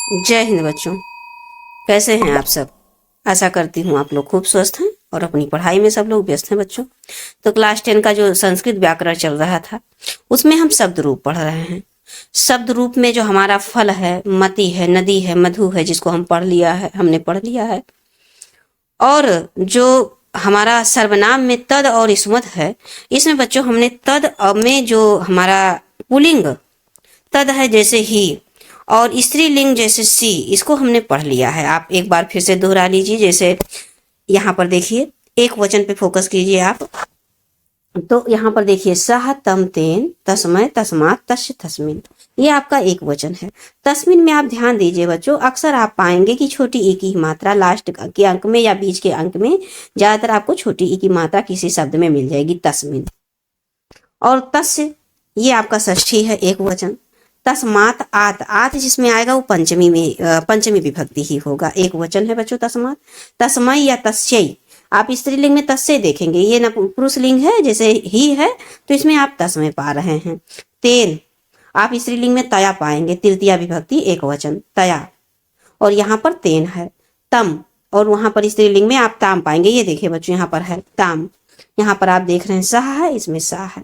जय हिंद बच्चों। कैसे हैं आप सब? आशा करती हूँ आप लोग खूब स्वस्थ हैं और अपनी पढ़ाई में सब लोग व्यस्त हैं बच्चों। तो क्लास 10 का जो संस्कृत व्याकरण चल रहा था उसमें हम शब्द रूप पढ़ रहे हैं। शब्द रूप में जो हमारा फल है, मति है, नदी है, मधु है, जिसको हम पढ़ लिया है, हमने पढ़ लिया है। और जो हमारा सर्वनाम में तद और इसमत है, इसमें बच्चों हमने तद में जो हमारा पुल्लिंग तद है जैसे ही, और स्त्रीलिंग जैसे सी, इसको हमने पढ़ लिया है। आप एक बार फिर से दोहरा लीजिए। जैसे यहाँ पर देखिए, एक वचन पे फोकस कीजिए आप। तो यहाँ पर देखिए, सह तम तेन तस्मय तस्मात तस्य तस्मिन, ये आपका एक वचन है। तस्मिन में आप ध्यान दीजिए बच्चों, अक्सर आप पाएंगे कि छोटी ई की मात्रा लास्ट के अंक में या बीच के अंक में ज्यादातर आपको छोटी ई की मात्रा किसी शब्द में मिल जाएगी, तस्मिन। और तस्य, ये आपका षष्ठी है, एक वचन। तस्मात आत, आत जिसमें आएगा वो पंचमी में पंचमी विभक्ति ही होगा, एक वचन है बच्चों तस्मात। तस्मय या तस्यै, आप स्त्रीलिंग में तस्य देखेंगे, ये न पुरुष लिंग है जैसे ही है, तो इसमें आप तस्मय पा रहे हैं। तेन, आप स्त्रीलिंग में तया पाएंगे, तृतीया विभक्ति एक वचन, तया। और यहाँ पर तेन है। तम, और वहां पर स्त्रीलिंग में आप ताम पाएंगे, ये देखिए बच्चों यहाँ पर है ताम। यहाँ पर आप देख रहे हैं सह है, इसमें सा है।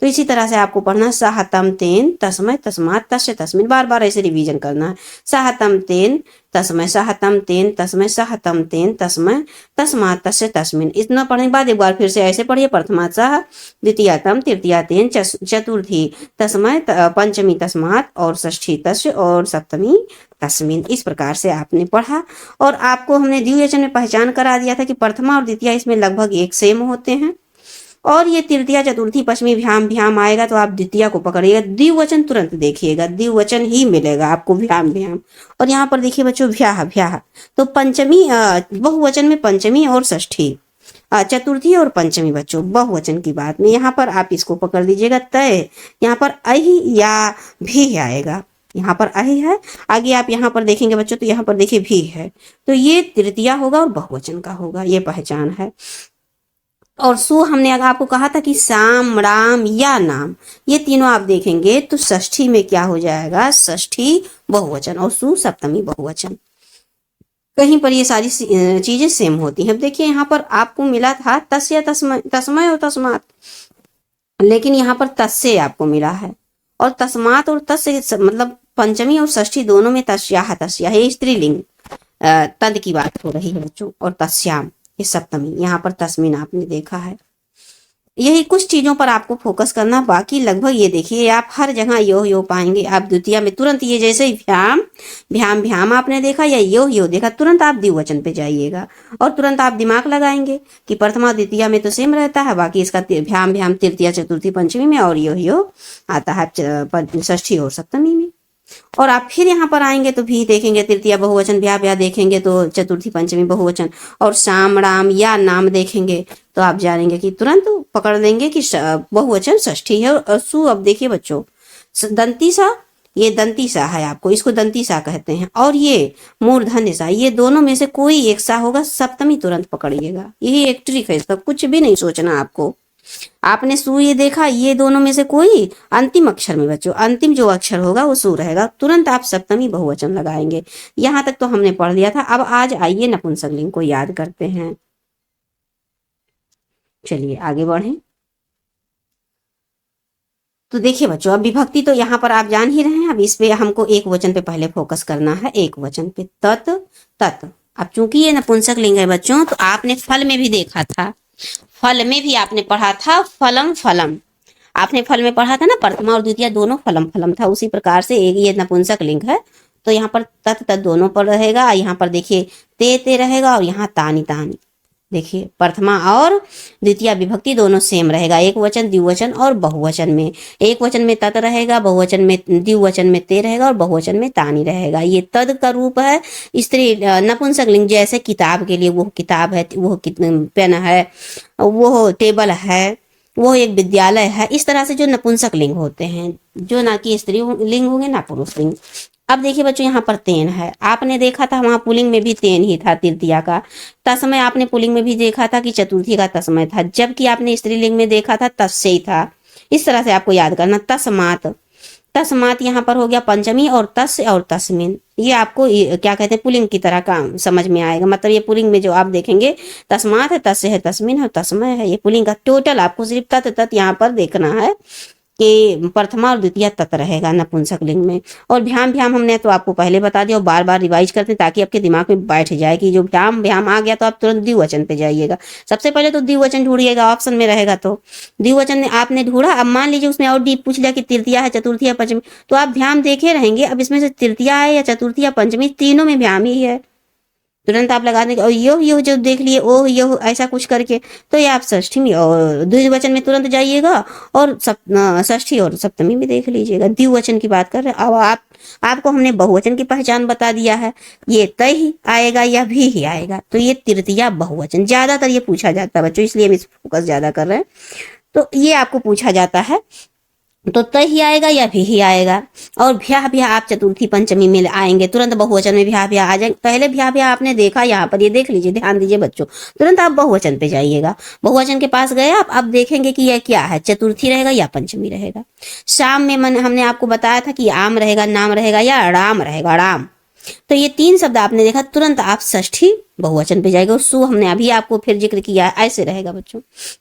तो इसी तरह से आपको पढ़ना, सह तम तेन तस्मय तस्मात तस्य तस्मिन, बार बार ऐसे रिवीजन करना है। सह तम तेन तस्मय, सह तम तेन तस्मय, सह तम तेन तस्मय तस्मात तस्य तस्मिन। इतना पढ़ने के बाद एक बार फिर से ऐसे पढ़िए, प्रथमा सह, द्वितीया तम, तृतीया तेन, चतुर्थी तस्मय, पंचमी तस्मात, और षष्ठी तस्य, और सप्तमी तस्मिन। इस प्रकार से आपने पढ़ा। और आपको हमने द्विवचन में पहचान करा दिया था कि प्रथमा और द्वितीया इसमें लगभग एक सेम होते हैं, और ये तृतीया चतुर्थी पश्चिमी भ्याम भ्याम आएगा तो आप द्वितीया को पकड़िएगा, द्विवचन तुरंत देखिएगा, द्विवचन ही मिलेगा आपको भ्याम भ्याम। और यहाँ पर देखिए बच्चों, भ्याह भ्याह, तो पंचमी बहुवचन में पंचमी और षष्ठी, चतुर्थी और पंचमी बच्चों बहुवचन की बात में यहाँ पर आप इसको पकड़ लीजिएगा। तय, यहाँ पर अहि या भी आएगा, यहाँ पर अहि है, आगे आप यहाँ पर देखेंगे बच्चों तो यहाँ पर देखिए भी है, तो ये तृतीया होगा और बहुवचन का होगा, ये पहचान है। और सु, हमने अगर आपको कहा था कि साम, राम या नाम, ये तीनों आप देखेंगे तो षष्ठी में क्या हो जाएगा, षष्ठी बहुवचन, और सु सप्तमी बहुवचन। कहीं पर ये सारी चीजें सेम होती हैं। अब देखिए यहाँ पर आपको मिला था तस्य तस्मय, तस्मय और तस्मात, लेकिन यहाँ पर तस्य आपको मिला है, और तस्मात और तस्य मतलब पंचमी और षष्ठी दोनों में तस्याह तस्या है, स्त्रीलिंग तद की बात हो रही है बच्चों, और तस्याम ये सप्तमी, यहाँ पर तस्मिन आपने देखा है। यही कुछ चीजों पर आपको फोकस करना, बाकी लगभग ये देखिए आप हर जगह यो पाएंगे। आप द्वितीया में तुरंत ये जैसे ही भ्याम भ्याम भ्याम आपने देखा या यो देखा, तुरंत आप द्विवचन पे जाइएगा और तुरंत आप दिमाग लगाएंगे कि प्रथमा द्वितीया में तो सेम रहता है, बाकी इसका भ्याम भ्याम तृतीया चतुर्थी पंचमी में, और यो आता है षष्ठी और सप्तमी में। और आप फिर यहाँ पर आएंगे तो भी देखेंगे तृतीया बहुवचन, ब्याह ब्याह देखेंगे तो चतुर्थी पंचमी बहुवचन, और शाम राम या नाम देखेंगे तो आप जानेंगे कि तुरंत पकड़ लेंगे कि बहुवचन षष्ठी है। और सु, अब देखिए बच्चों, दंती सा, ये दंती सा है, आपको इसको दंती सा कहते हैं, और ये मूर्धन्य सा, ये दोनों में से कोई एक सा होगा, सप्तमी तुरंत पकड़िएगा। यही एक ट्रिक है इसका, कुछ भी नहीं सोचना आपको। आपने सु ये देखा, ये दोनों में से कोई अंतिम अक्षर में बच्चों, अंतिम जो अक्षर होगा वो सु रहेगा, तुरंत आप सप्तमी बहुवचन लगाएंगे। यहां तक तो हमने पढ़ लिया था। अब आज आइए नपुंसकलिंग को याद करते हैं। चलिए आगे बढ़ें। तो देखिए बच्चों, अब विभक्ति तो यहाँ पर आप जान ही रहे हैं, अब इस पे हमको एक वचन पे पहले फोकस करना है, एक वचन पे, तत् तत्। अब चूंकि ये नपुंसकलिंग है बच्चों, तो आपने फल में भी देखा था, फल में भी आपने पढ़ा था फलम फलम, आपने फल में पढ़ा था ना, प्रथमा और द्वितीय दोनों फलम फलम था। उसी प्रकार से एक ये नपुंसक लिंग है, तो यहाँ पर तत् तत् दोनों पर रहेगा। यहाँ पर देखिए ते रहेगा, और यहाँ तानी तानी, देखिए प्रथमा और द्वितीय विभक्ति दोनों सेम रहेगा, एक वचन, द्विवचन और बहुवचन में। एक वचन में तत् रहेगा, बहुवचन में, द्विवचन में ते रहेगा, और बहुवचन में तानी रहेगा। ये तद का रूप है स्त्री नपुंसक लिंग, जैसे किताब के लिए वो किताब है, वो पेन है, वो टेबल है, वो एक विद्यालय है। इस तरह से जो नपुंसक लिंग होते हैं, जो ना कि स्त्री लिंग होंगे ना पुरुष लिंग। अब देखिए बच्चों, यहाँ पर तेन है, आपने देखा था वहां पुलिंग में भी तेन ही था, तृतीया का। तस्मय आपने पुलिंग में भी देखा था कि चतुर्थी का तस्मय था, जबकि आपने स्त्रीलिंग में देखा था तस्य ही था। इस तरह से आपको याद करना। तस्मात, तस्मात यहाँ पर हो गया पंचमी, और तस् और तस्मिन, ये आपको क्या कहते हैं, पुल्लिंग की तरह का समझ में आएगा। मतलब ये पुल्लिंग में जो आप देखेंगे तस्मात है, तस्य है, तस्मिन है, तस्मय है, ये पुल्लिंग का टोटल आपको सिर्फ तत् तत् यहाँ पर देखना है कि प्रथमा और द्वितीय तत् रहेगा नपुंसक लिंग में। और भ्याम भ्याम हमने तो आपको पहले बता दिया और बार बार रिवाइज करते हैं ताकि आपके दिमाग में बैठ जाए कि जो भ्याम भ्याम आ गया तो आप तुरंत द्विवचन पे जाइएगा। सबसे पहले तो द्विवचन ढूंढिएगा, ऑप्शन में रहेगा तो द्विवचन आपने ढूंढा। अब मान लीजिए उसमें और डीप पूछ लिया कि तृतीया है, चतुर्थी है, पंचमी, तो आप भ्याम देखे रहेंगे। अब इसमें से तृतीया है या चतुर्थी या पंचमी, तीनों में भ्याम ही है। तुरंत आप लगा देंगे और यो जो देख लिए ओ यो ऐसा कुछ करके, तो ये आप षष्ठी में और द्विवचन में तुरंत जाइएगा और षष्ठी और सप्तमी में देख लीजिएगा। द्विवचन की बात कर रहे हैं। अब आपको हमने बहुवचन की पहचान बता दिया है, ये तय ही आएगा या भी ही आएगा। तो ये तृतीया बहुवचन ज्यादातर ये पूछा जाता है बच्चों, इसलिए हम इस फोकस ज्यादा कर रहे हैं। तो ये आपको पूछा जाता है, तो तय ही आएगा या भी ही आएगा। और भ्या भ्या आप चतुर्थी पंचमी में आएंगे, तुरंत बहुवचन में भ्या भ्या आ जाएंगे। पहले भ्या भ्या आपने देखा यहाँ पर, ये देख लीजिए, ध्यान दीजिए बच्चों, तुरंत आप बहुवचन पे जाइएगा। बहुवचन के पास गए आप, अब देखेंगे कि यह क्या है, चतुर्थी रहेगा या पंचमी रहेगा। शाम में हमने आपको बताया था कि आम रहेगा, नाम रहेगा या अड़ाम रहेगा, अड़ाम। तो ये तीन शब्द आपने देखा, तुरंत आप षष्ठी बहुवचन पे जाएगा। और सु हमने अभी आपको फिर जिक्र किया है, ऐसे रहेगा बच्चों।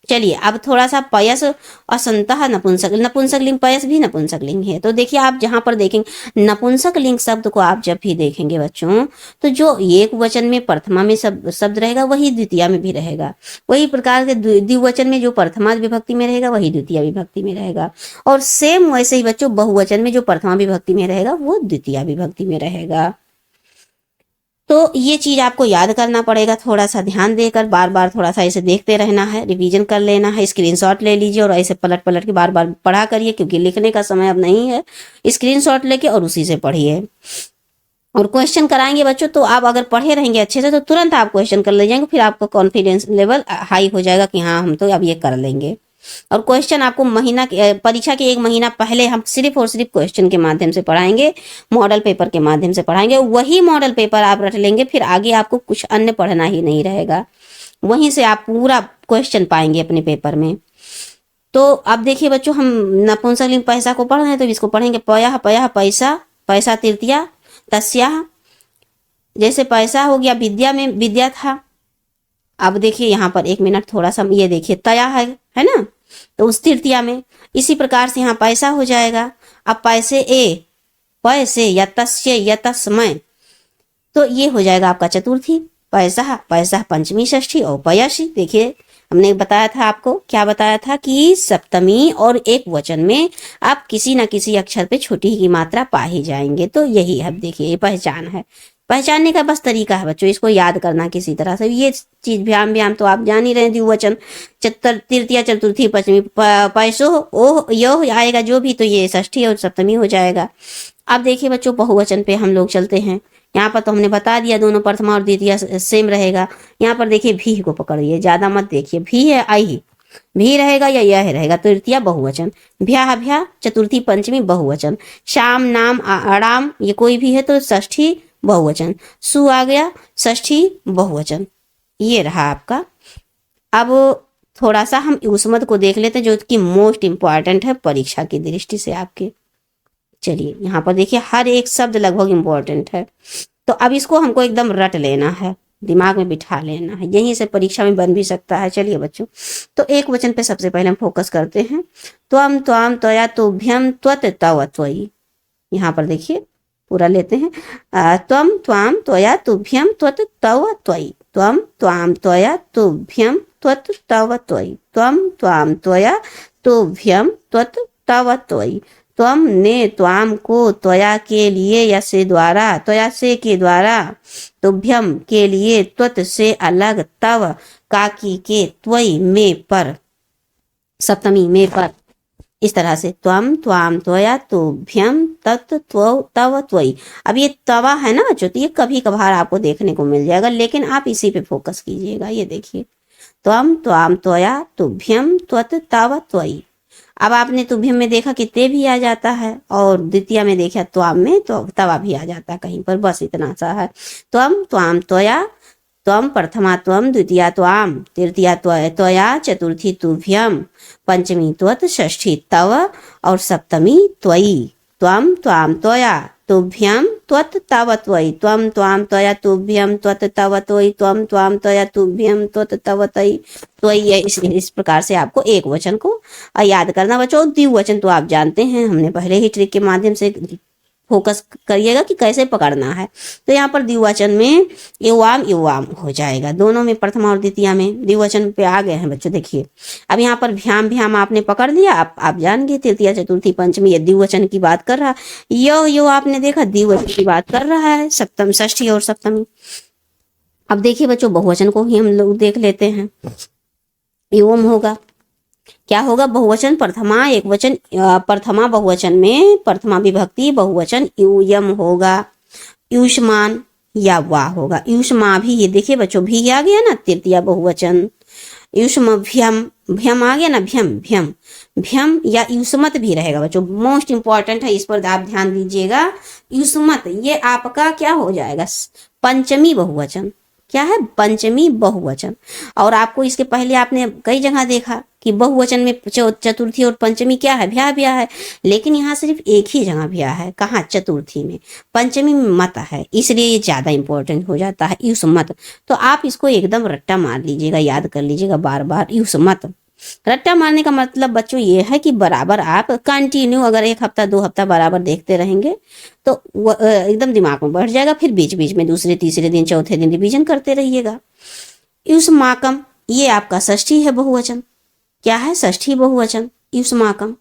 चलिए अब थोड़ा सा पयस असंतः नपुंसक, नपुंसक लिंग पयस भी नपुंसक लिंग है। तो देखिए आप जहां पर देखेंगे नपुंसक लिंग शब्द को आप जब भी देखेंगे बच्चों, तो जो एक वचन में प्रथमा में शब्द रहेगा वही द्वितीय में भी रहेगा। वही प्रकार के द्विवचन में जो प्रथमा विभक्ति में रहेगा वही द्वितीय विभक्ति में रहेगा। और सेम वैसे ही बच्चों बहुवचन में जो प्रथमा विभक्ति में रहेगा वो द्वितीय विभक्ति में रहेगा। तो ये चीज आपको याद करना पड़ेगा, थोड़ा सा ध्यान देकर बार बार थोड़ा सा ऐसे देखते रहना है, रिवीजन कर लेना है। स्क्रीनशॉट ले लीजिए और ऐसे पलट पलट के बार बार पढ़ा करिए, क्योंकि लिखने का समय अब नहीं है। स्क्रीनशॉट लेके और उसी से पढ़िए। और क्वेश्चन कराएंगे बच्चों, तो आप अगर पढ़े रहेंगे अच्छे से तो तुरंत आप क्वेश्चन कर ले जाएंगे, फिर आपका कॉन्फिडेंस लेवल हाई हो जाएगा कि हाँ हम तो अब ये कर लेंगे। और क्वेश्चन आपको परीक्षा के एक महीना पहले हम सिर्फ और सिर्फ क्वेश्चन के माध्यम से पढ़ाएंगे, मॉडल पेपर के माध्यम से पढ़ाएंगे। वही मॉडल पेपर आप रट लेंगे, फिर आगे आपको कुछ अन्य पढ़ना ही नहीं रहेगा, वहीं से आप पूरा क्वेश्चन पाएंगे अपने पेपर में। तो अब देखिए बच्चों, हम नपुंसक लिंग पैसा को पढ़ रहे हैं, तो इसको पढ़ेंगे पयः पयः पैसा, पैसा तृतीया, तस्याः, जैसे पैसा हो गया विद्या में विद्या था। अब देखिए यहाँ पर एक मिनट थोड़ा सा ये देखिए, तया है ना, तो उस तृतीया में इसी प्रकार से यहाँ पैसा हो जाएगा। अब पैसे ए पैसे या तस्य या तस्मय, तो ये हो जाएगा आपका चतुर्थी। पैसा पैसा पंचमी षष्ठी और पयसी। देखिए हमने बताया था आपको, क्या बताया था कि सप्तमी और एक वचन में आप किसी ना किसी अक्षर पे छोटी की मात्रा पा ही जाएंगे। तो यही है, देखिए ये पहचान है, पहचानने का बस तरीका है बच्चों, इसको याद करना किसी तरह से। ये चीज भ्याम भ्याम तो आप जान ही रहे, द्विवचन तृतीया चतुर्थी पंचमी, पैसो ओह यो आएगा जो भी, तो ये षष्ठी और सप्तमी हो जाएगा। अब देखिए बच्चों बहुवचन पे हम लोग चलते हैं। यहाँ पर तो हमने बता दिया दोनों प्रथमा और द्वितीय सेम रहेगा। यहाँ पर देखिए भी को पकड़िए, ज्यादा मत देखिए, भी है आई, भी रहेगा या यह रहेगा, तृतीया बहुवचन। भ्या भ्या चतुर्थी पंचमी बहुवचन। शाम नाम अड़ाम ये कोई भी है तो षष्ठी बहुवचन। सु आ गया षष्ठी बहुवचन। ये रहा आपका। अब थोड़ा सा हम युष्मद को देख लेते हैं, जो कि मोस्ट इंपॉर्टेंट है परीक्षा की दृष्टि से आपके। चलिए यहाँ पर देखिए हर एक शब्द लगभग इंपॉर्टेंट है, तो अब इसको हमको एकदम रट लेना है, दिमाग में बिठा लेना है, यहीं से परीक्षा में बन भी सकता है। चलिए बच्चों, तो एक वचन पे सबसे पहले हम फोकस करते हैं। त्वम त्वाम त्वया तुभ्यम त्वत तव त्वयि। यहाँ पर देखिए पूरा लेते हैं। त्वम त्वाम त्वया तुभ्यम त्वत तव त्वयि। त्वम त्वाम त्वया तुभ्यम त्वत तव त्वयि। त्वम त्वाम त्वया तुभ्यम त्वत तव त्वयि। त्वम ने त्वाम को त्वया के लिए या से द्वारा, त्वया से के द्वारा, तुभ्यम के लिए, त्वत से अलग, तव काकी के, त्वयि में पर, सप्तमी में पर। इस तरह से त्वम त्वाम त्वया तुभ्यम तत् तव त्वयि। अब ये तवा है ना बच्चों, तो ये कभी कभार आपको देखने को मिल जाएगा, लेकिन आप इसी पे फोकस कीजिएगा। ये देखिए त्वम त्वाम त्वया तुभ्यम त्वत तव त्वयि। अब आपने तुभ्यम में देखा कि ते भी आ जाता है, और द्वितीय में देखा त्वाम में तो तवा भी आ जाता है कहीं पर, बस इतना सा है। त्वम त्वाम त्वया, त्वम प्रथमा त्वम, द्वितीया त्वाम, तृतीया त्वया, चतुर्थी तुभ्यम, पंचमी त्वत, षष्ठी तव और सप्तमी त्वयि। त्वं त्वां त्वया तुभ्यं त्वत् तव त्वयि त्वं त्वां त्वया तुभ्यं त्वत् तव त्वयि त्वं त्वां त्वया तुभ्यं त्वत् तव त्वयि। इस प्रकार से आपको एक वचन को याद करना बच्चों। द्विवचन तो आप जानते हैं, हमने पहले ही ट्रिक के माध्यम से फोकस करिएगा कि कैसे पकड़ना है। तो यहाँ पर द्विवचन में युवाम युवाम हो जाएगा, दोनों में प्रथमा और द्वितीया में द्विवचन पे आ गए हैं बच्चों। देखिए अब यहाँ पर भ्याम भ्याम आपने पकड़ लिया, आप जान गए तृतीया चतुर्थी पंचमी ये द्विवचन की बात कर रहा है। यो आपने देखा द्विवचन की बात कर रहा है, सप्तम षष्ठी और सप्तमी। अब देखिए बच्चों बहुवचन को ही हम लोग देख लेते हैं। एवं होगा, क्या होगा? बहुवचन प्रथमा एक वचन, प्रथमा बहुवचन में प्रथमा विभक्ति बहुवचन यूयम होगा। युष्मान या वाह होगा। युष्मा भी, ये देखिए बच्चों भी आ गया ना, तृतीया बहुवचन। युष्मभ्यम, भ्यम आ गया ना, भ्यम भ्यम भ्यम या युष्मत भी रहेगा बच्चों, मोस्ट इंपॉर्टेंट है, इस पर आप ध्यान दीजिएगा। युष्मत ये आपका क्या हो जाएगा? पंचमी बहुवचन। क्या है? पंचमी बहुवचन। और आपको इसके पहले आपने कई जगह देखा कि बहुवचन में चतुर्थी और पंचमी क्या है? भ्या भ्या है, लेकिन यहाँ सिर्फ एक ही जगह भ्या है। कहाँ? चतुर्थी में। पंचमी में मत है, इसलिए ये ज्यादा इंपॉर्टेंट हो जाता है, युष्मत। तो आप इसको एकदम रट्टा मार लीजिएगा, याद कर लीजिएगा बार बार, युष्मत। रट्टा मारने का मतलब बच्चों ये है कि बराबर आप कंटिन्यू अगर एक हफ्ता 2 हफ्ता बराबर देखते रहेंगे तो एकदम दिमाग में बैठ जाएगा। फिर बीच बीच में दूसरे तीसरे दिन चौथे दिन रिवीजन करते रहिएगा। युष्माकम ये आपका षष्ठी है बहुवचन। क्या है? षष्ठी बहुवचन युष्माकम।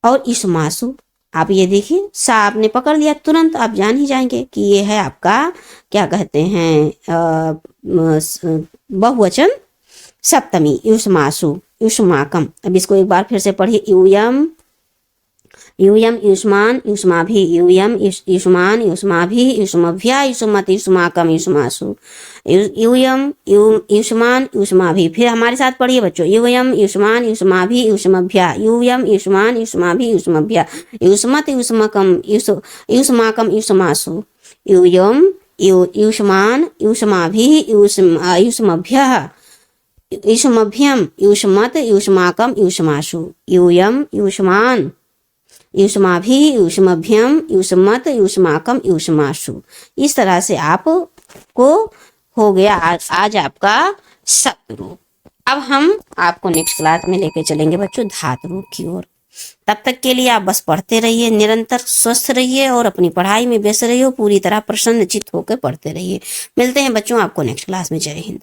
और युष्मासु, आप ये देखिए सा आपने पकड़ लिया, तुरंत आप जान ही जाएंगे कि ये है आपका क्या कहते हैं बहुवचन सप्तमी युष्मासु युष्माकम। अब इसको एक बार फिर से पढ़िए। यूयम यूयम युष्मान युष्माभि यूयम युष्मान युष्माभि युष्मभ्या युष्मत युष्माकम युष्मासु यूयम युष्मान युष्माभि। फिर हमारे साथ पढ़िए बच्चों। यूयम युष्मान युष्माभि युष्मभ्या यूयम युष्मान युष्माभि युष्मभ्या युष्मत युष्मकम युष्माकम युष्मासु यूयम युष्मान युष्माभि युष्मभ्या युष्मभ्यम युष्मत युष्माकम युष्मासु यूयम युष्मान युष्माभि युष्मभ्यम युष्मत युष्माकम युष्मासु। इस तरह से आपको हो गया आज आपका सप्तरूप। अब हम आपको नेक्स्ट क्लास में लेके चलेंगे बच्चों धातु रूप की ओर। तब तक के लिए आप बस पढ़ते रहिए, निरंतर स्वस्थ रहिए और अपनी पढ़ाई में व्यस्त रहिए, पूरी तरह प्रसन्नचित्त होकर पढ़ते रहिए। मिलते हैं बच्चों आपको नेक्स्ट क्लास में। जय हिंद।